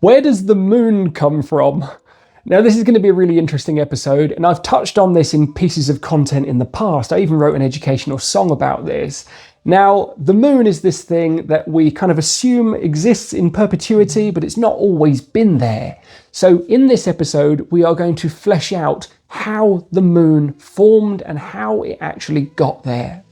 Where does the moon come from? Now, this is going to be a really interesting episode, and I've touched on this in pieces of content in the past. I even wrote an educational song about this. Now, the moon is this thing that we kind of assume exists in perpetuity, but it's not always been there. So in this episode, we are going to flesh out how the moon formed and how it actually got there.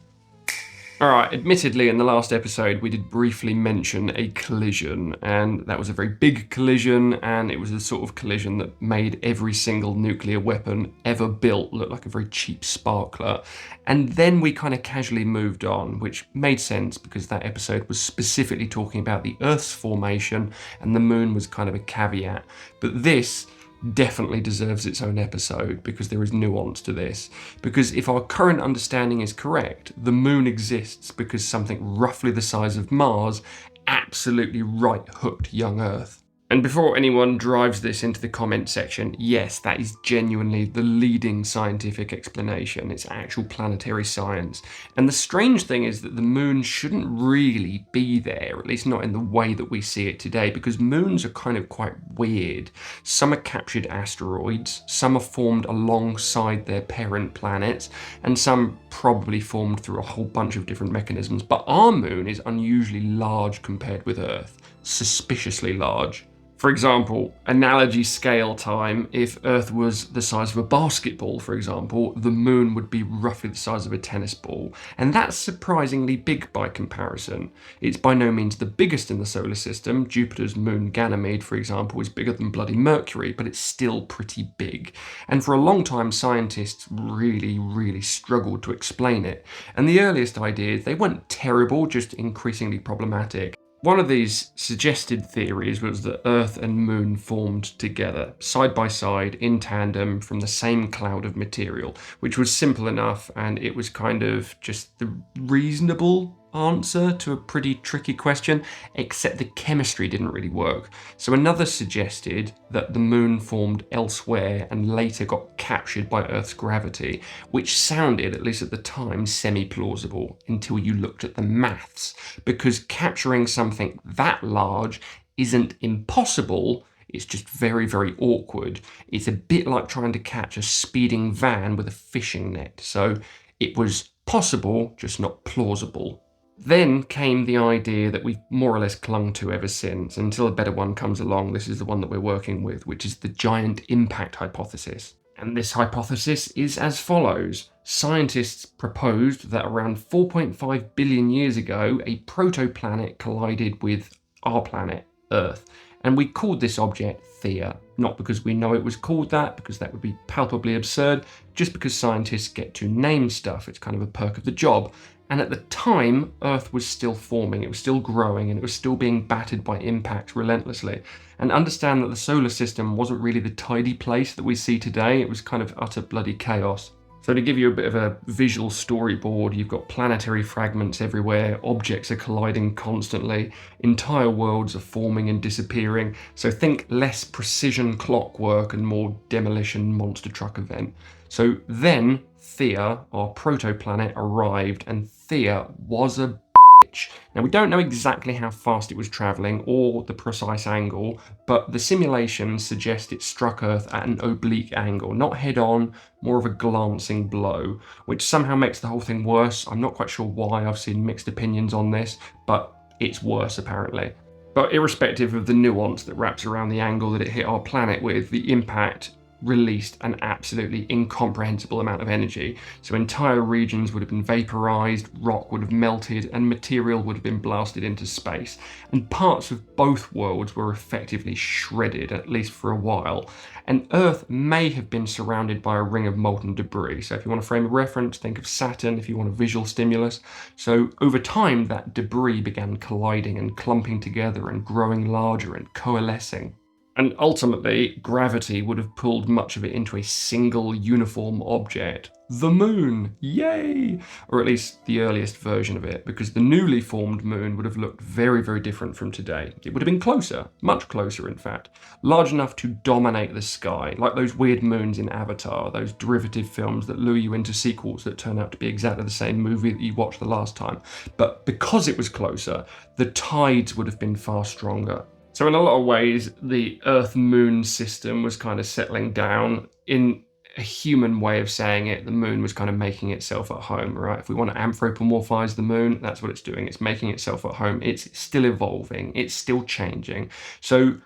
Alright, admittedly in the last episode we did briefly mention a collision, and that was a very big collision, and it was the sort of collision that made every single nuclear weapon ever built look like a very cheap sparkler. And then we kind of casually moved on, which made sense because that episode was specifically talking about the Earth's formation and the moon was kind of a caveat. But this definitely deserves its own episode because there is nuance to this. Because if our current understanding is correct, the moon exists because something roughly the size of Mars absolutely right-hooked young Earth. And before anyone drives this into the comment section, yes, that is genuinely the leading scientific explanation. It's actual planetary science. And the strange thing is that the moon shouldn't really be there, at least not in the way that we see it today, because moons are kind of quite weird. Some are captured asteroids, some are formed alongside their parent planets, and some probably formed through a whole bunch of different mechanisms. But our moon is unusually large compared with Earth, suspiciously large. For example, analogy scale time, if Earth was the size of a basketball, for example, the moon would be roughly the size of a tennis ball. And that's surprisingly big by comparison. It's by no means the biggest in the solar system. Jupiter's moon Ganymede, for example, is bigger than bloody Mercury, but it's still pretty big. And for a long time, scientists really struggled to explain it. And the earliest ideas, they weren't terrible, just increasingly problematic. One of these suggested theories was that Earth and Moon formed together, side by side, in tandem, from the same cloud of material, which was simple enough, and it was kind of just the reasonable answer to a pretty tricky question, except the chemistry didn't really work. So another suggested that the moon formed elsewhere and later got captured by Earth's gravity, which sounded, at least at the time, semi-plausible until you looked at the maths, because capturing something that large isn't impossible. It's just very awkward. It's a bit like trying to catch a speeding van with a fishing net. So it was possible, just not plausible. Then came the idea that we've more or less clung to ever since, until a better one comes along. This is the one that we're working with, which is the giant impact hypothesis. And this hypothesis is as follows. Scientists proposed that around 4.5 billion years ago, a protoplanet collided with our planet, Earth. And we called this object Theia, not because we know it was called that, because that would be palpably absurd, just because scientists get to name stuff. It's kind of a perk of the job. And at the time, Earth was still forming, it was still growing, and it was still being battered by impacts relentlessly. And understand that the solar system wasn't really the tidy place that we see today, it was kind of utter bloody chaos. So to give you a bit of a visual storyboard, you've got planetary fragments everywhere, objects are colliding constantly, entire worlds are forming and disappearing, so think less precision clockwork and more demolition monster truck event. So then Theia, our protoplanet, arrived, and Theia was a bitch. Now we don't know exactly how fast it was travelling or the precise angle, but the simulations suggest it struck Earth at an oblique angle, not head on, more of a glancing blow, which somehow makes the whole thing worse. I'm not quite sure why, I've seen mixed opinions on this, but it's worse apparently. But irrespective of the nuance that wraps around the angle that it hit our planet with, the impact released an absolutely incomprehensible amount of energy. So entire regions would have been vaporized, rock would have melted, and material would have been blasted into space. And parts of both worlds were effectively shredded, at least for a while. And Earth may have been surrounded by a ring of molten debris. So if you want to frame a reference, think of Saturn if you want a visual stimulus. So over time, that debris began colliding and clumping together and growing larger and coalescing. And ultimately, gravity would have pulled much of it into a single uniform object. The moon! Yay! Or at least the earliest version of it, because the newly formed moon would have looked very different from today. It would have been closer, much closer in fact, large enough to dominate the sky, like those weird moons in Avatar, those derivative films that lure you into sequels that turn out to be exactly the same movie that you watched the last time. But because it was closer, the tides would have been far stronger. So in a lot of ways, the Earth-Moon system was kind of settling down. In a human way of saying it, the moon was kind of making itself at home, right? If we want to anthropomorphize the moon, that's what it's doing. It's making itself at home. It's still evolving. It's still changing. So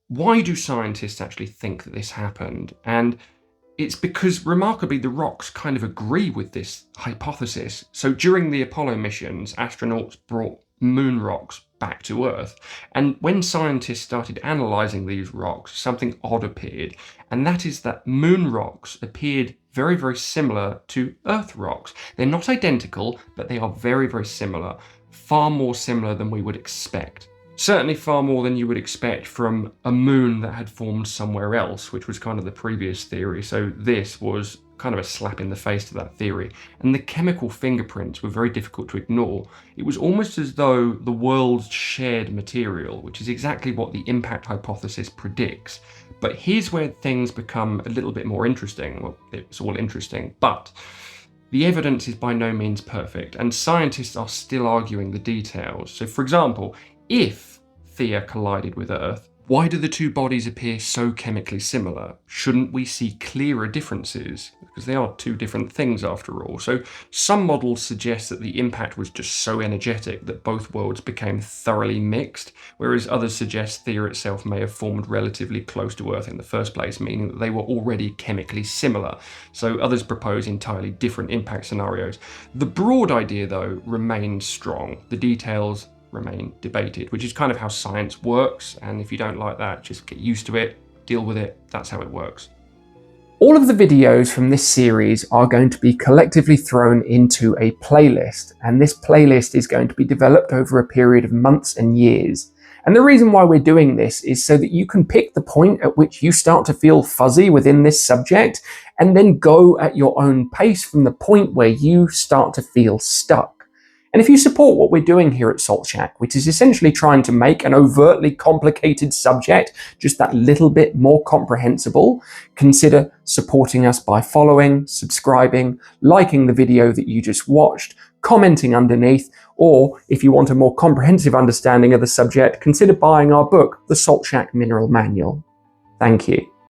why do scientists actually think that this happened? And it's because, remarkably, the rocks kind of agree with this hypothesis. So during the Apollo missions, astronauts brought moon rocks back to Earth. And when scientists started analysing these rocks, something odd appeared. And that is that moon rocks appeared very, very similar to Earth rocks. They're not identical, but they are very, very similar. Far more similar than we would expect. Certainly far more than you would expect from a moon that had formed somewhere else, which was kind of the previous theory. So this was kind of a slap in the face to that theory. And the chemical fingerprints were very difficult to ignore. It was almost as though the worlds shared material, which is exactly what the impact hypothesis predicts. But here's where things become a little bit more interesting. Well, it's all interesting, but the evidence is by no means perfect, and scientists are still arguing the details. So for example, if Theia collided with Earth, why do the two bodies appear so chemically similar? Shouldn't we see clearer differences? Because they are two different things after all. So some models suggest that the impact was just so energetic that both worlds became thoroughly mixed, whereas others suggest Theia itself may have formed relatively close to Earth in the first place, meaning that they were already chemically similar. So others propose entirely different impact scenarios. The broad idea, though, remains strong. The details remain debated, which is kind of how science works, and if you don't like that, just get used to it, deal with it, that's how it works. All of the videos from this series are going to be collectively thrown into a playlist, and this playlist is going to be developed over a period of months and years. And the reason why we're doing this is so that you can pick the point at which you start to feel fuzzy within this subject, and then go at your own pace from the point where you start to feel stuck. And if you support what we're doing here at Salt Shack, which is essentially trying to make an overtly complicated subject just that little bit more comprehensible, consider supporting us by following, subscribing, liking the video that you just watched, commenting underneath, or if you want a more comprehensive understanding of the subject, consider buying our book, The Salt Shack Mineral Manual. Thank you.